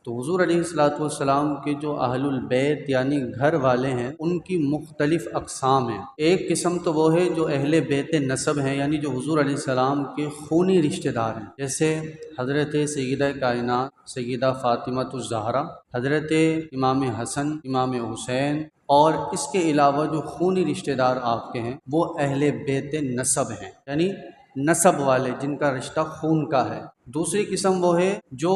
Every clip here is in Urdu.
تو حضور علیہ الصلوۃ والسلام کے جو اہل البیت یعنی گھر والے ہیں ان کی مختلف اقسام ہیں۔ ایک قسم تو وہ ہے جو اہل بیت نسب ہیں، یعنی جو حضور علیہ السلام کے خونی رشتہ دار ہیں، جیسے حضرت سیدہ کائنات سیدہ فاطمہ الزہرا، حضرت امام حسن، امام حسین، اور اس کے علاوہ جو خونی رشتہ دار آپ کے ہیں وہ اہل بیت نسب ہیں، یعنی نسب والے جن کا رشتہ خون کا ہے۔ دوسری قسم وہ ہے جو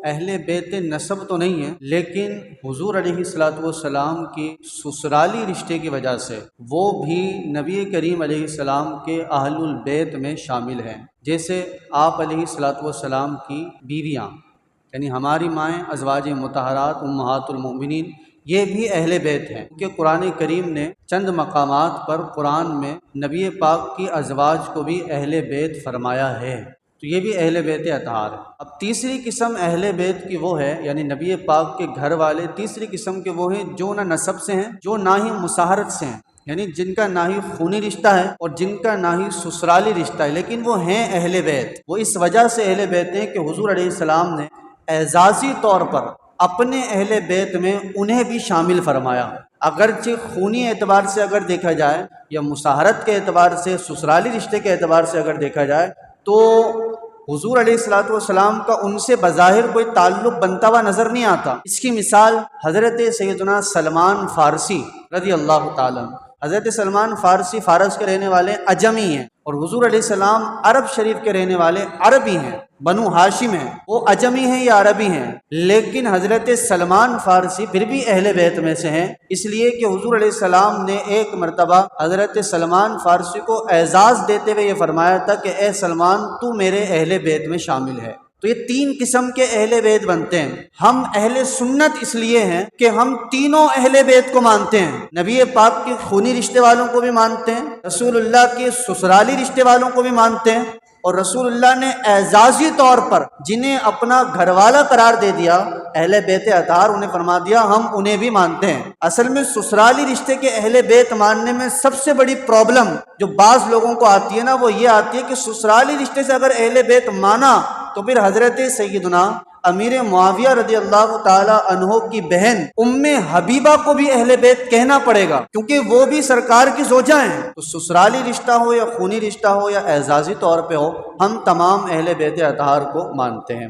اہل بیت نسب تو نہیں ہے لیکن حضور علیہ الصلوۃ والسلام کی سسرالی رشتے کی وجہ سے وہ بھی نبی کریم علیہ السلام کے اہل البیت میں شامل ہیں، جیسے آپ علیہ الصلوۃ والسلام کی بیویاں یعنی ہماری مائیں ازواج مطہرات امہات المؤمنین، یہ بھی اہل بیت ہیں، کیونکہ قرآن کریم نے چند مقامات پر قرآن میں نبی پاک کی ازواج کو بھی اہل بیت فرمایا ہے، تو یہ بھی اہل بیت اطہار ہے۔ اب تیسری قسم اہل بیت کی وہ ہے، یعنی نبی پاک کے گھر والے تیسری قسم کے وہ ہیں جو نہ نسب سے ہیں، جو نہ ہی مساہرت سے ہیں، یعنی جن کا نہ ہی خونی رشتہ ہے اور جن کا نہ ہی سسرالی رشتہ ہے، لیکن وہ ہیں اہل بیت۔ وہ اس وجہ سے اہل بیت ہیں کہ حضور علیہ السلام نے اعزازی طور پر اپنے اہل بیت میں انہیں بھی شامل فرمایا، اگرچہ خونی اعتبار سے اگر دیکھا جائے یا مساہرت کے اعتبار سے، سسرالی رشتے کے اعتبار سے اگر دیکھا جائے تو حضور علیہ الصلوۃ والسلام کا ان سے بظاہر کوئی تعلق بنتا ہوا نظر نہیں آتا۔ اس کی مثال حضرت سیدنا سلمان فارسی رضی اللہ تعالیٰ عنہ۔ حضرت سلمان فارسی فارس کے رہنے والے اجمی ہیں اور حضور علیہ السلام عرب شریف کے رہنے والے عربی ہیں، بنو ہاشم ہیں، وہ اجمی ہیں یا عربی ہیں، لیکن حضرت سلمان فارسی پھر بھی اہل بیت میں سے ہیں، اس لیے کہ حضور علیہ السلام نے ایک مرتبہ حضرت سلمان فارسی کو اعزاز دیتے ہوئے یہ فرمایا تھا کہ اے سلمان تو میرے اہل بیت میں شامل ہے۔ تو یہ تین قسم کے اہل بیت بنتے ہیں۔ ہم اہل سنت اس لیے ہیں کہ ہم تینوں اہل بیت کو مانتے ہیں، نبی پاک کے خونی رشتے والوں کو بھی مانتے ہیں، رسول اللہ کے سسرالی رشتے والوں کو بھی مانتے ہیں، اور رسول اللہ نے اعزازی طور پر جنہیں اپنا گھر والا قرار دے دیا اہل بیت اطہار، انہیں فرما دیا ہم انہیں بھی مانتے ہیں۔ اصل میں سسرالی رشتے کے اہل بیت ماننے میں سب سے بڑی پرابلم جو بعض لوگوں کو آتی ہے نا، وہ یہ آتی ہے کہ سسرالی رشتے سے اگر اہل بیت مانا تو پھر حضرت سیدنا امیر معاویہ رضی اللہ تعالی عنہ کی بہن ام حبیبہ کو بھی اہل بیت کہنا پڑے گا، کیونکہ وہ بھی سرکار کی زوجہ ہیں۔ تو سسرالی رشتہ ہو یا خونی رشتہ ہو یا اعزازی طور پہ ہو، ہم تمام اہل بیت اطہار کو مانتے ہیں۔